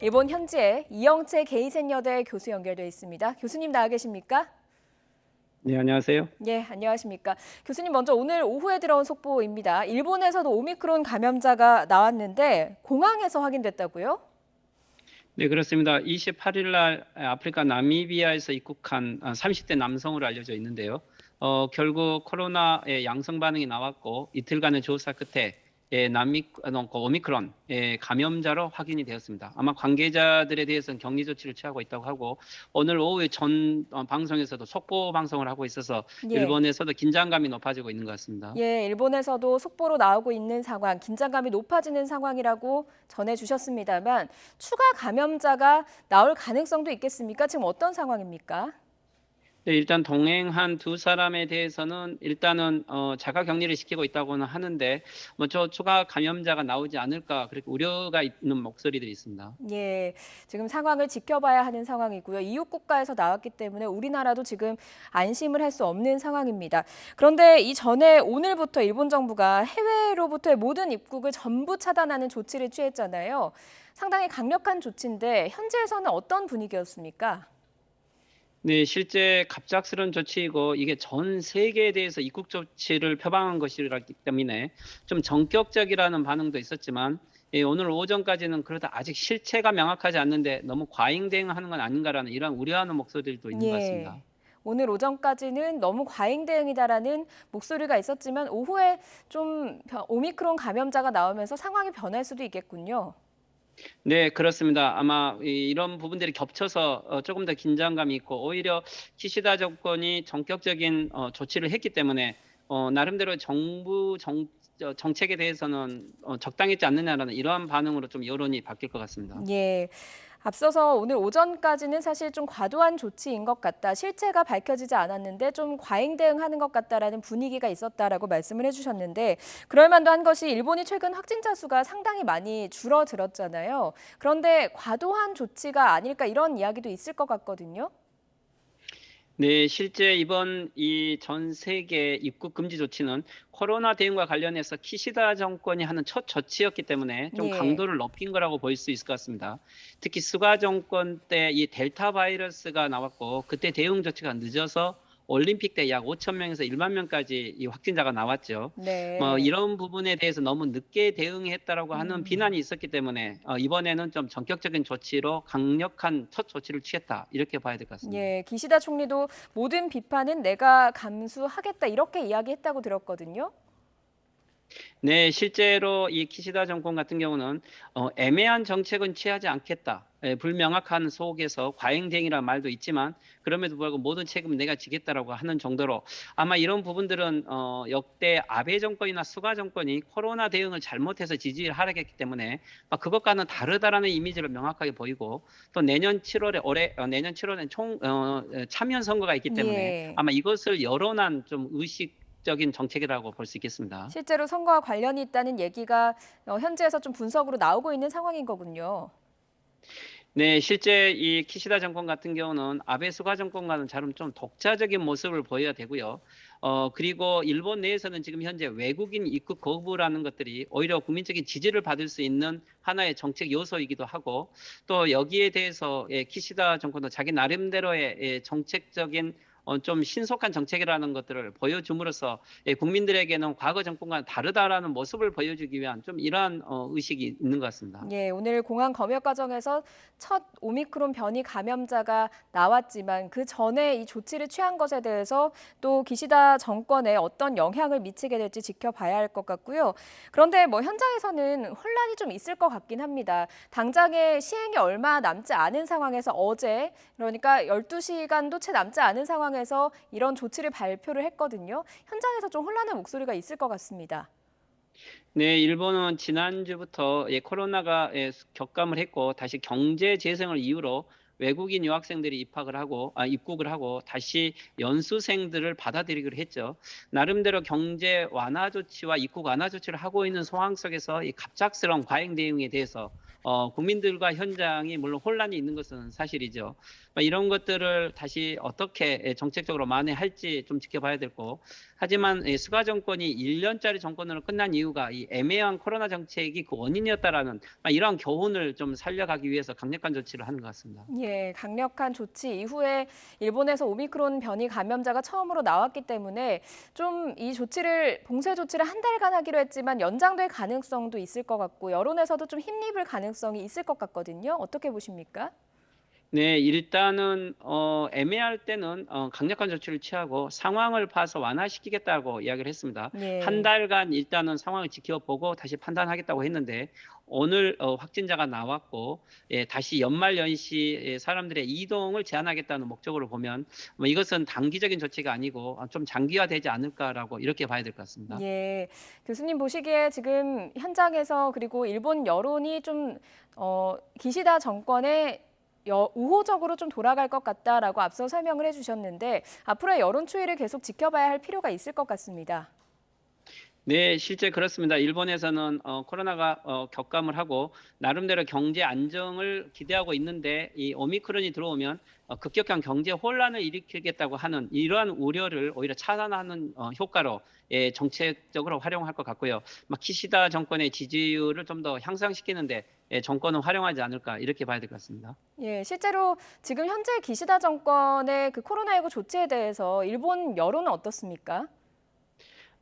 일본 현지에 이영채 게이센여대 교수 연결되어 있습니다. 교수님 나와 계십니까? 네, 안녕하세요. 예, 안녕하십니까. 교수님 먼저 오늘 오후에 들어온 속보입니다. 일본에서도 오미크론 감염자가 나왔는데 공항에서 확인됐다고요? 네, 그렇습니다. 28일 날 아프리카 나미비아에서 입국한 30대 남성으로 알려져 있는데요. 결국 코로나의 양성 반응이 나왔고 이틀간의 조사 끝에 오미크론 감염자로 확인이 되었습니다. 아마 관계자들에 대해서는 격리 조치를 취하고 있다고 하고 오늘 오후에 전 방송에서도 속보 방송을 하고 있어서 예. 일본에서도 긴장감이 높아지고 있는 것 같습니다. 예, 일본에서도 속보로 나오고 있는 상황, 긴장감이 높아지는 상황이라고 전해주셨습니다만 추가 감염자가 나올 가능성도 있겠습니까? 지금 어떤 상황입니까? 네, 일단 동행한 두 사람에 대해서는 일단은 자가 격리를 시키고 있다고는 하는데 뭐 저 추가 감염자가 나오지 않을까 그렇게 우려가 있는 목소리들이 있습니다. 예, 지금 상황을 지켜봐야 하는 상황이고요. 이웃 국가에서 나왔기 때문에 우리나라도 지금 안심을 할 수 없는 상황입니다. 그런데 이전에 오늘부터 일본 정부가 해외로부터의 모든 입국을 전부 차단하는 조치를 취했잖아요. 상당히 강력한 조치인데 현지에서는 어떤 분위기였습니까? 네, 실제 갑작스러운 조치이고 이게 전 세계에 대해서 입국 조치를 표방한 것이기 때문에 좀 전격적이라는 반응도 있었지만 오늘 오전까지는 그러다 아직 실체가 명확하지 않는데 너무 과잉 대응하는 건 아닌가라는 이런 우려하는 목소리들도 있는 것 같습니다. 예. 오늘 오전까지는 너무 과잉 대응이다라는 목소리가 있었지만 오후에 좀 오미크론 감염자가 나오면서 상황이 변할 수도 있겠군요. 네, 그렇습니다. 아마 이런 부분들이 겹쳐서 조금 더 긴장감이 있고 오히려 키시다 정권이 전격적인 조치를 했기 때문에 나름대로 정부 정책에 대해서는 적당했지 않느냐라는 이러한 반응으로 좀 여론이 바뀔 것 같습니다. 예. 앞서서 오늘 오전까지는 사실 좀 과도한 조치인 것 같다. 실체가 밝혀지지 않았는데 좀 과잉 대응하는 것 같다라는 분위기가 있었다라고 말씀을 해주셨는데 그럴 만도 한 것이 일본이 최근 확진자 수가 상당히 많이 줄어들었잖아요. 그런데 과도한 조치가 아닐까 이런 이야기도 있을 것 같거든요. 네, 실제 이번 이 전 세계 입국 금지 조치는 코로나 대응과 관련해서 키시다 정권이 하는 첫 조치였기 때문에 좀 예. 강도를 높인 거라고 볼 수 있을 것 같습니다. 특히 스가 정권 때 이 델타 바이러스가 나왔고 그때 대응 조치가 늦어서 올림픽 때 약 5천 명에서 1만 명까지 이 확진자가 나왔죠. 뭐 네. 이런 부분에 대해서 너무 늦게 대응했다라고 하는 음. 비난이 있었기 때문에 이번에는 좀 전격적인 조치로 강력한 첫 조치를 취했다 이렇게 봐야 될 것 같습니다. 예, 기시다 총리도 모든 비판은 내가 감수하겠다 이렇게 이야기했다고 들었거든요. 네, 실제로 이 키시다 정권 같은 경우는 애매한 정책은 취하지 않겠다. 불명확한 속에서 과잉대응이라는 말도 있지만 그럼에도 불구하고 모든 책임은 내가 지겠다라고 하는 정도로 아마 이런 부분들은 역대 아베 정권이나 수가 정권이 코로나 대응을 잘못해서 지지를 하락했기 때문에 그것과는 다르다라는 이미지를 명확하게 보이고 또 내년 7월에 내년 7월에 참여 선거가 있기 때문에 예. 아마 이것을 여론한 좀 의식적인 정책이라고 볼 수 있겠습니다. 실제로 선거와 관련이 있다는 얘기가 현지에서 좀 분석으로 나오고 있는 상황인 거군요. 네, 실제 이 키시다 정권 같은 경우는 아베 스가 정권과는 다른 좀 독자적인 모습을 보여야 되고요. 그리고 일본 내에서는 지금 현재 외국인 입국 거부라는 것들이 오히려 국민적인 지지를 받을 수 있는 하나의 정책 요소이기도 하고 또 여기에 대해서 키시다 정권도 자기 나름대로의 정책적인 좀 신속한 정책이라는 것들을 보여줌으로써 국민들에게는 과거 정권과는 다르다라는 모습을 보여주기 위한 좀 이러한 의식이 있는 것 같습니다. 예, 오늘 공항 검역 과정에서 첫 오미크론 변이 감염자가 나왔지만 그 전에 이 조치를 취한 것에 대해서 또 기시다 정권에 어떤 영향을 미치게 될지 지켜봐야 할 것 같고요. 그런데 뭐 현장에서는 혼란이 좀 있을 것 같긴 합니다. 당장에 시행이 얼마 남지 않은 상황에서 어제 그러니까 12시간도 채 남지 않은 상황에서 이런 조치를 발표를 했거든요. 현장에서 좀 혼란의 목소리가 있을 것 같습니다. 네, 일본은 지난주부터 코로나가 격감을 했고 다시 경제 재생을 이유로 외국인 유학생들이 입국을 하고 다시 연수생들을 받아들이기로 했죠. 나름대로 경제 완화 조치와 입국 완화 조치를 하고 있는 상황 속에서 이 갑작스러운 과잉 대응에 대해서 국민들과 현장이 물론 혼란이 있는 것은 사실이죠. 이런 것들을 다시 어떻게 정책적으로 만회할지 좀 지켜봐야 될 거고 하지만 스가 정권이 1년짜리 정권으로 끝난 이유가 이 애매한 코로나 정책이 그 원인이었다라는 이러한 교훈을 좀 살려가기 위해서 강력한 조치를 하는 것 같습니다. 예, 강력한 조치 이후에 일본에서 오미크론 변이 감염자가 처음으로 나왔기 때문에 좀 이 조치를 봉쇄 조치를 한 달간 하기로 했지만 연장될 가능성도 있을 것 같고 여론에서도 좀 힘입을 가능성이 있을 것 같거든요. 어떻게 보십니까? 네, 일단은 애매할 때는 강력한 조치를 취하고 상황을 봐서 완화시키겠다고 이야기를 했습니다. 한 예. 달간 일단은 상황을 지켜보고 다시 판단하겠다고 했는데 오늘 확진자가 나왔고 다시 연말 연시 사람들의 이동을 제한하겠다는 목적으로 보면 뭐 이것은 단기적인 조치가 아니고 좀 장기화되지 않을까라고 이렇게 봐야 될 것 같습니다. 예. 교수님 보시기에 지금 현장에서 그리고 일본 여론이 좀 기시다 정권의 우호적으로 좀 돌아갈 것 같다라고 앞서 설명을 해주셨는데 앞으로의 여론 추이를 계속 지켜봐야 할 필요가 있을 것 같습니다. 네, 실제 그렇습니다. 일본에서는 코로나가 격감을 하고 나름대로 경제 안정을 기대하고 있는데 이 오미크론이 들어오면 급격한 경제 혼란을 일으키겠다고 하는 이러한 우려를 오히려 차단하는 효과로 정책적으로 활용할 것 같고요. 키시다 정권의 지지율을 좀 더 향상시키는데 정권은 활용하지 않을까 이렇게 봐야 될 것 같습니다. 예, 실제로 지금 현재 기시다 정권의 그 코로나19 조치에 대해서 일본 여론은 어떻습니까?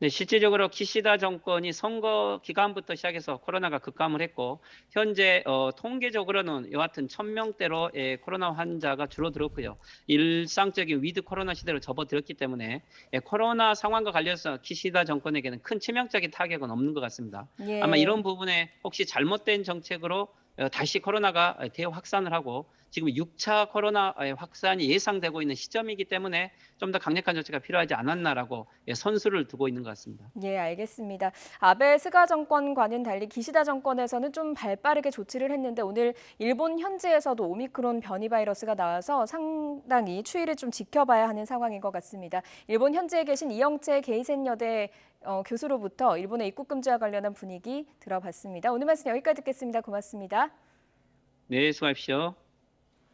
네, 실질적으로 키시다 정권이 선거 기간부터 시작해서 코로나가 급감을 했고 현재 통계적으로는 여하튼 1,000명대로 코로나 환자가 줄어들었고요. 일상적인 위드 코로나 시대로 접어들었기 때문에 코로나 상황과 관련해서 키시다 정권에게는 큰 치명적인 타격은 없는 것 같습니다. 아마 예. 이런 부분에 혹시 잘못된 정책으로 다시 코로나가 대확산을 하고 지금 6차 코로나 확산이 예상되고 있는 시점이기 때문에 좀 더 강력한 조치가 필요하지 않았나라고 선수를 두고 있는 것 같습니다. 예, 알겠습니다. 아베 스가 정권과는 달리 기시다 정권에서는 좀 발빠르게 조치를 했는데 오늘 일본 현지에서도 오미크론 변이 바이러스가 나와서 상당히 추이를 좀 지켜봐야 하는 상황인 것 같습니다. 일본 현지에 계신 이영채 게이센 여대 교수로부터 일본의 입국 금지와 관련한 분위기 들어봤습니다. 오늘 말씀 여기까지 듣겠습니다. 고맙습니다. 네, 수고하십시오.